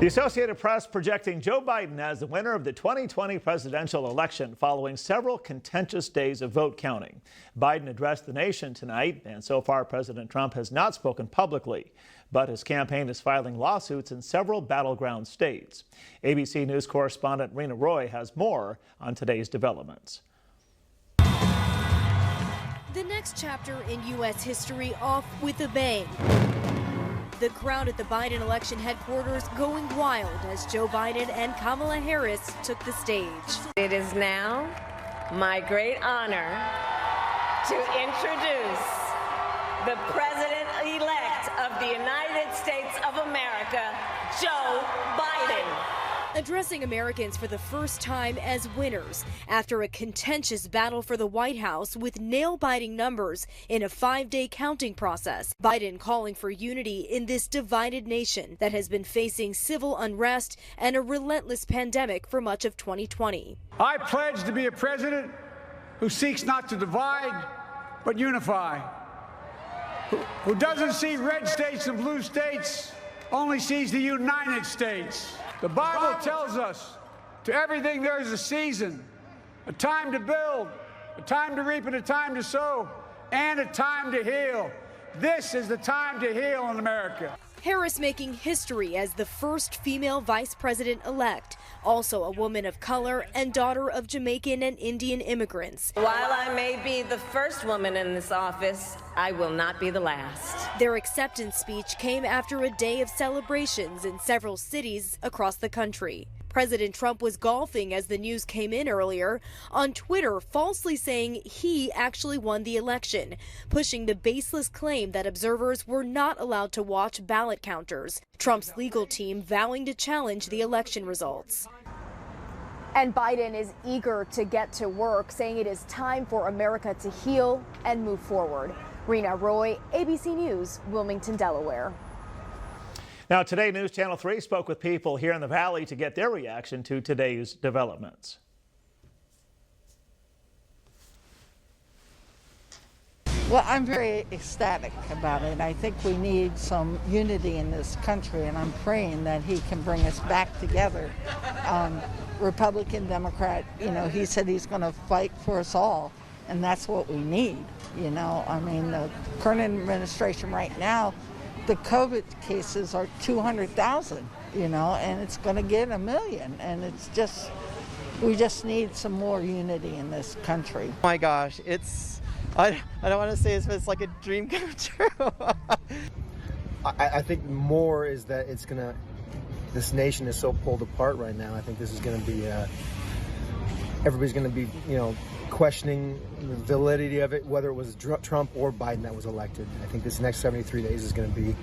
The Associated Press projecting Joe Biden as the winner of the 2020 presidential election following several contentious days of vote counting. Biden addressed the nation tonight, and so far President Trump has not spoken publicly, but his campaign is filing lawsuits in several battleground states. ABC News correspondent Rena Roy has more on today's developments. The next chapter in U.S. history off with a bang. The crowd at the Biden election headquarters going wild as Joe Biden and Kamala Harris took the stage. It is now my great honor to introduce the President-elect of the United States of America, Joe Biden. Addressing Americans for the first time as winners after a contentious battle for the White House with nail-biting numbers in a 5-day counting process. Biden calling for unity in this divided nation that has been facing civil unrest and a relentless pandemic for much of 2020. I pledge to be a president who seeks not to divide, but unify. Who doesn't see red states and blue states, only sees the United States. The Bible tells us, to everything there is a season, a time to build, a time to reap and a time to sow, and a time to heal. This is the time to heal in America. Harris making history as the first female vice president-elect, also a woman of color and daughter of Jamaican and Indian immigrants. While I may be the first woman in this office, I will not be the last. Their acceptance speech came after a day of celebrations in several cities across the country. President Trump was golfing as the news came in earlier, on Twitter falsely saying he actually won the election, pushing the baseless claim that observers were not allowed to watch ballot counters. Trump's legal team vowing to challenge the election results. And Biden is eager to get to work, saying it is time for America to heal and move forward. Rena Roy, ABC News, Wilmington, Delaware. Now, today, News Channel 3 spoke with people here in the Valley to get their reaction to today's developments. Well, I'm very ecstatic about it. I think we need some unity in this country, and I'm praying that he can bring us back together. Republican, Democrat, he said he's going to fight for us all, and that's what we need. I mean, the current administration right now, the COVID cases are 200,000, and it's going to get 1 million. And we just need some more unity in this country. Oh my gosh, I don't want to say this, but it's like a dream come true. I think more is that this nation is so pulled apart right now. I think this is going to be, everybody's going to be, questioning the validity of it, whether it was Trump or Biden that was elected. I think this next 73 days is going to be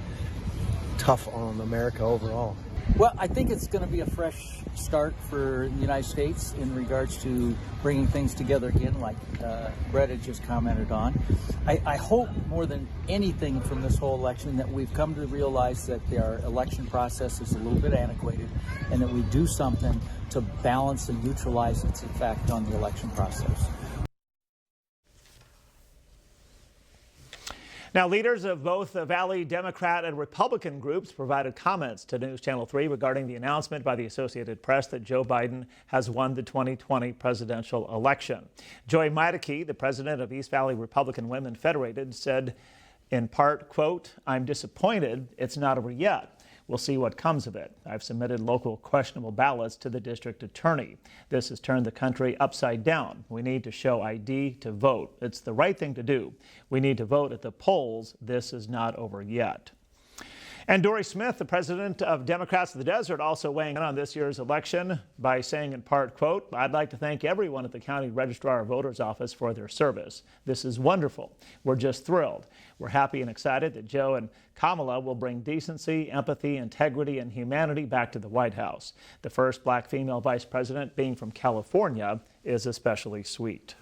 tough on America overall. Well, I think it's going to be a fresh start for the United States in regards to bringing things together again, like Brett had just commented on. I hope more than anything from this whole election that we've come to realize that our election process is a little bit antiquated and that we do something to balance and neutralize its effect on the election process. Now, leaders of both the Valley Democrat and Republican groups provided comments to News Channel 3 regarding the announcement by the Associated Press that Joe Biden has won the 2020 presidential election. Joy Meideke, the president of East Valley Republican Women Federated, said in part, quote, "I'm disappointed it's not over yet. We'll see what comes of it. I've submitted local questionable ballots to the district attorney. This has turned the country upside down. We need to show ID to vote. It's the right thing to do. We need to vote at the polls. This is not over yet." And Dory Smith, the president of Democrats of the Desert, also weighing in on this year's election by saying in part, quote, "I'd like to thank everyone at the County Registrar of Voters Office for their service. This is wonderful. We're just thrilled. We're happy and excited that Joe and Kamala will bring decency, empathy, integrity, and humanity back to the White House. The first black female vice president being from California is especially sweet."